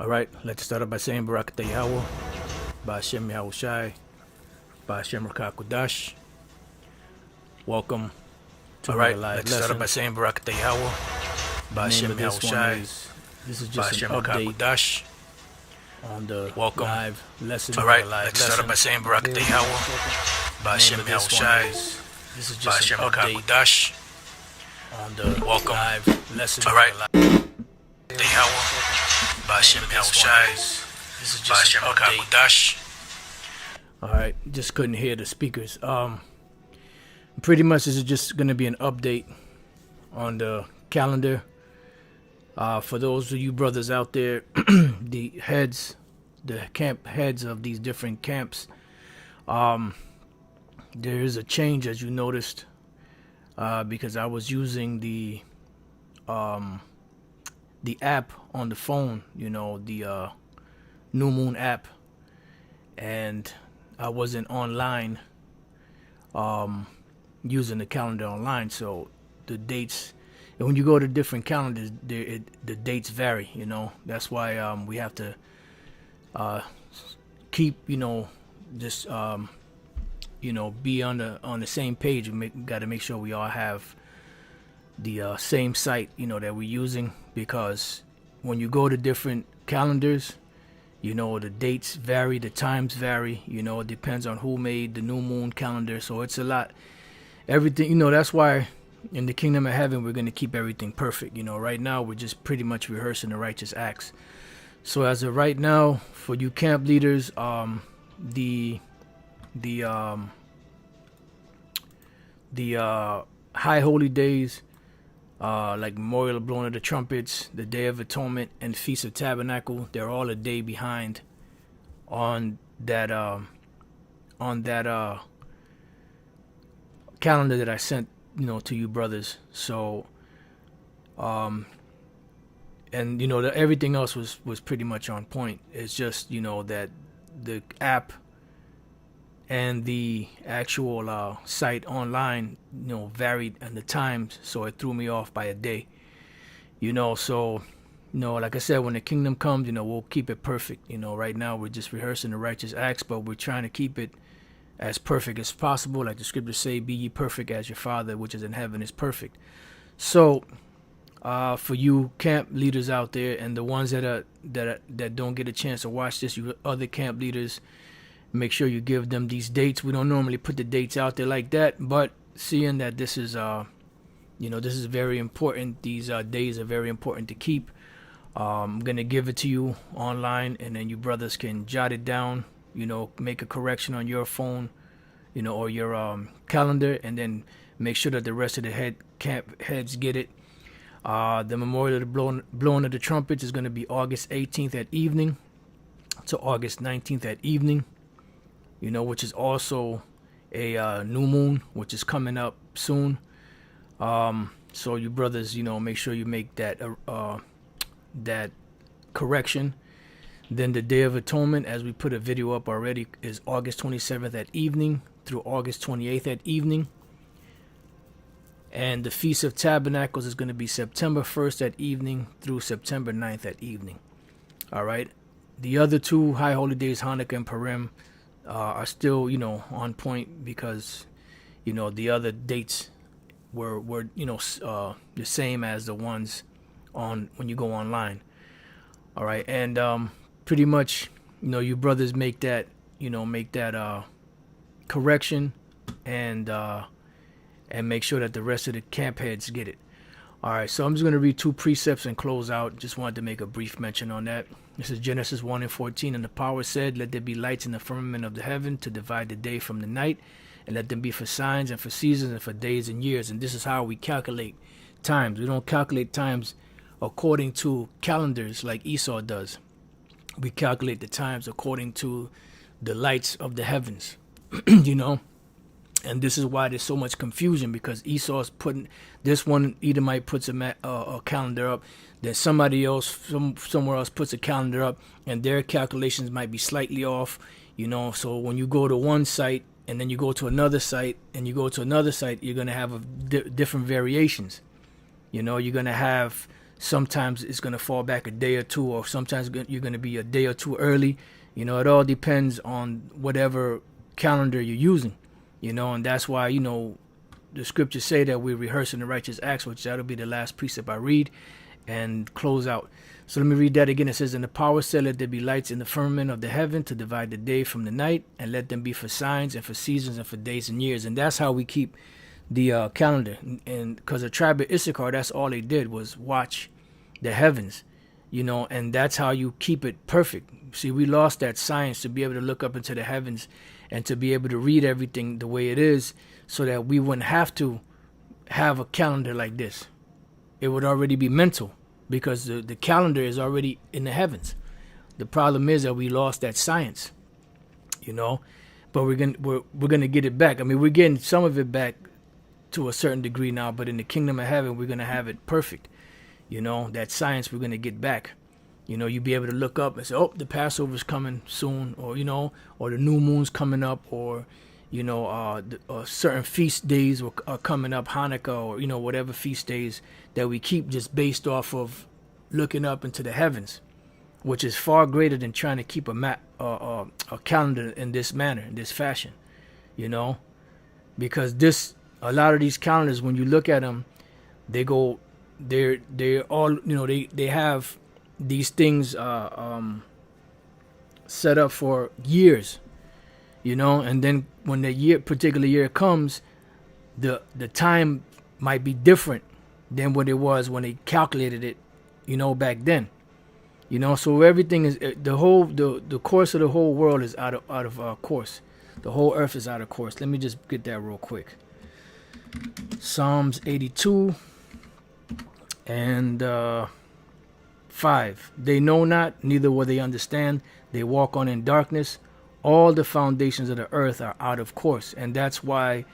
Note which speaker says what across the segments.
Speaker 1: Alright, let's start off by saying Barakatah Yahweh, Ba'ashem Yahushai, Ba'ashem Rakakudash. Welcome to Alright, let's start off by saying Barakatah Yahweh, Ba'ashem Yahushai. This is just an update on the live lesson. Alright, let's start off by saying Barakatah Yahweh, Ba'ashem Yahushai. This is just an update on the live lesson. Alright, Yahweh. Ba'ashem Yahushai. This is just an update. Alright, just couldn't hear the speakers. Pretty much this is just going to be an update on the calendar. For those of you brothers out there, the camp heads of these different camps, there is a change, as you noticed, because I was using the app on the phone, you know, the New Moon app, and I wasn't online using the calendar online, so the dates, and when you go to different calendars, the dates vary, you know. That's why we have to keep, you know, just you know, be on the same page. We got to make sure we all have the same site, you know, that we're using, because when you go to different calendars, you know, the dates vary, the times vary, you know, it depends on who made the new moon calendar. So it's a lot, everything, you know. That's why in the kingdom of heaven we're going to keep everything perfect, you know. Right now we're just pretty much rehearsing the righteous acts. So as of right now, for you camp leaders, the high holy days, like Memorial Blowing of the Trumpets, the Day of Atonement, and Feast of Tabernacle, they're all a day behind on that calendar that I sent, you know, to you brothers. So and you know, everything else was pretty much on point. It's just, you know, that the app and the actual site online, you know, varied in the times, so it threw me off by a day, you know. So, you know, like I said, when the kingdom comes, you know, we'll keep it perfect. You know, right now we're just rehearsing the righteous acts, but we're trying to keep it as perfect as possible. Like the scriptures say, be ye perfect as your Father which is in heaven is perfect. So for you camp leaders out there, and the ones that don't get a chance to watch this, you other camp leaders, make sure you give them these dates. We don't normally put the dates out there like that, but seeing that this is you know, this is very important, these days are very important to keep, I'm gonna give it to you online, and then you brothers can jot it down, you know, make a correction on your phone, you know, or your calendar, and then make sure that the rest of the camp heads get it. The Memorial of the blowing of the Trumpets is going to be August 18th at evening to August 19th at evening, you know, which is also a new moon, which is coming up soon. So you brothers, you know, make sure you make that that correction. Then the Day of Atonement, as we put a video up already, is August 27th at evening through August 28th at evening. And the Feast of Tabernacles is going to be September 1st at evening through September 9th at evening. All right. The other two high holy days, Hanukkah and Purim, are still, you know, on point, because, you know, the other dates were you know, the same as the ones on when you go online. All right. And pretty much, you know, you brothers make that, you know, correction, and make sure that the rest of the camp heads get it. All right, so I'm just going to read two precepts and close out. Just wanted to make a brief mention on that. This is Genesis 1:14. And the power said, let there be lights in the firmament of the heaven to divide the day from the night, and let them be for signs and for seasons and for days and years. And this is how we calculate times. We don't calculate times according to calendars like Esau does. We calculate the times according to the lights of the heavens, you know. And this is why there's so much confusion, because Esau's putting this one, Edomite puts a calendar up, then somebody else somewhere else puts a calendar up, and their calculations might be slightly off, you know. So when you go to one site and then you go to another site and you go to another site, you're going to have different variations. You know, you're going to have Sometimes it's going to fall back a day or two, or sometimes you're going to be a day or two early. You know, it all depends on whatever calendar you're using, you know, and that's why, you know, the scriptures say that we're rehearsing the righteous acts, which that'll be the last precept I read and close out. So let me read that again. It says, "And the power said, let there be lights in the firmament of the heaven to divide the day from the night, and let them be for signs and for seasons and for days and years." And that's how we keep the calendar. And because the tribe of Issachar, that's all they did was watch the heavens, you know, and that's how you keep it perfect. See, we lost that science to be able to look up into the heavens and to be able to read everything the way it is, so that we wouldn't have to have a calendar like this. It would already be mental, because the calendar is already in the heavens. The problem is that we lost that science, you know, but we're gonna get it back. I mean, we're getting some of it back to a certain degree now, but in the kingdom of heaven, we're gonna have it perfect. You know, that science we're gonna get back. You know, you'll be able to look up and say, oh, the Passover's coming soon, or, you know, or the new moon's coming up, or, you know, certain feast days are coming up, Hanukkah, or, you know, whatever feast days that we keep just based off of looking up into the heavens, which is far greater than trying to keep a calendar in this manner, in this fashion, you know, because a lot of these calendars, when you look at them, they're all, you know, they have these things set up for years, you know, and then when the particular year comes, the time might be different than what it was when they calculated it, you know, back then, you know. So everything is the course of the whole world is out of course. The whole earth is out of course. Let me just get that real quick. Psalms 82 and 5. They know not, neither will they understand. They walk on in darkness. All the foundations of the earth are out of course. And that's why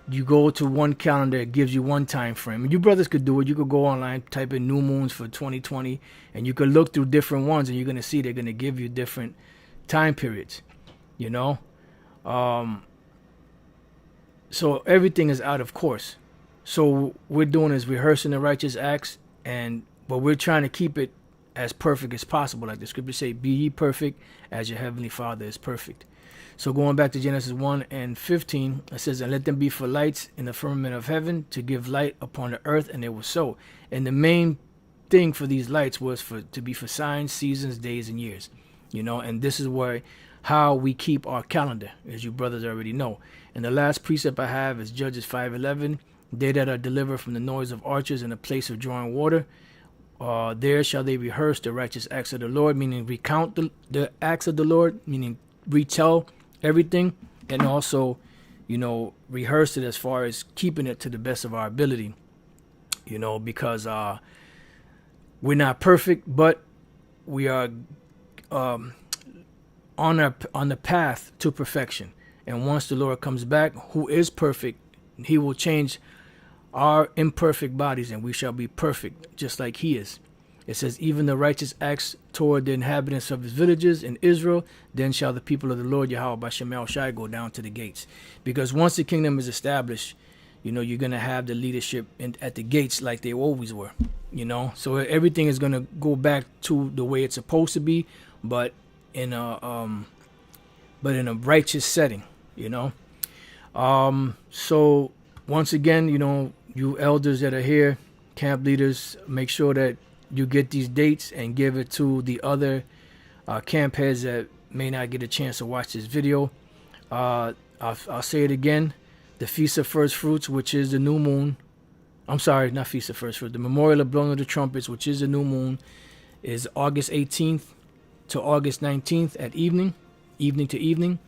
Speaker 1: you go to one calendar, it gives you one time frame. And you brothers could do it. You could go online, type in new moons for 2020, and you could look through different ones, and you're going to see they're going to give you different time periods, you know. So everything is out of course. So what we're doing is rehearsing the righteous acts, but we're trying to keep it as perfect as possible. Like the scriptures say, be ye perfect as your heavenly Father is perfect. So going back to Genesis 1:15, it says, "And let them be for lights in the firmament of heaven to give light upon the earth, and it was so." And the main thing for these lights was to be for signs, seasons, days, and years. You know, and this is how we keep our calendar, as you brothers already know. And the last precept I have is Judges 5:11. "They that are delivered from the noise of archers in a place of drawing water, there shall they rehearse the righteous acts of the Lord," meaning recount the acts of the Lord, meaning retell everything, and also, you know, rehearse it as far as keeping it to the best of our ability, you know, because we're not perfect, but we are on the path to perfection. And once the Lord comes back, who is perfect, he will change our imperfect bodies, and we shall be perfect just like he is. It says, "Even the righteous acts toward the inhabitants of his villages in Israel, then shall the people of the Lord Yahweh Bashem El Shai go down to the gates." Because once the kingdom is established, you know, you're going to have the leadership at the gates like they always were, you know. So everything is going to go back to the way it's supposed to be, but in a righteous setting, you know. So once again, you know, you elders that are here, camp leaders, make sure that you get these dates and give it to the other camp heads that may not get a chance to watch this video. I'll say it again. The Feast of First Fruits, which is the new moon. I'm sorry, not Feast of First Fruits. The Memorial of Blowing of the Trumpets, which is the new moon, is August 18th to August 19th at evening to evening.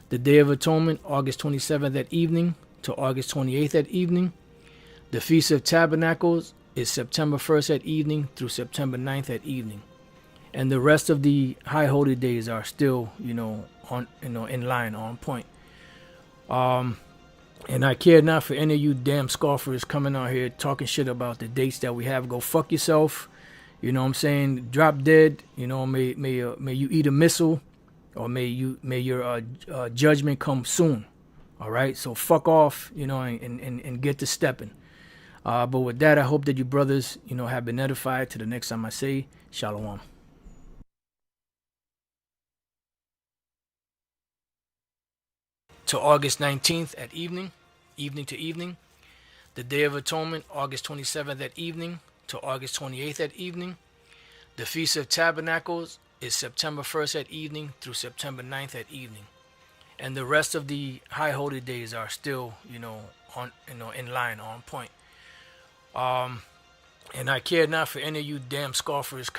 Speaker 1: The Day of Atonement, August 27th at evening to August 28th at evening. The Feast of Tabernacles is September 1st at evening through September 9th at evening. And the rest of the high holy days are still, you know, in line, on point. And I care not for any of you damn scoffers coming out here talking shit about the dates that we have. Go fuck yourself. You know what I'm saying? Drop dead. You know, may you eat a missile, or may your judgment come soon. All right, so fuck off, you know, and get to stepping. But with that, I hope that you brothers, have been edified. To the next time I say, Shalom. To August 19th at evening to evening. The Day of Atonement, August 27th at evening to August 28th at evening. The Feast of Tabernacles is September 1st at evening through September 9th at evening. And the rest of the high holy days are still, on, in line, on point. And I care not for any of you damn scoffers coming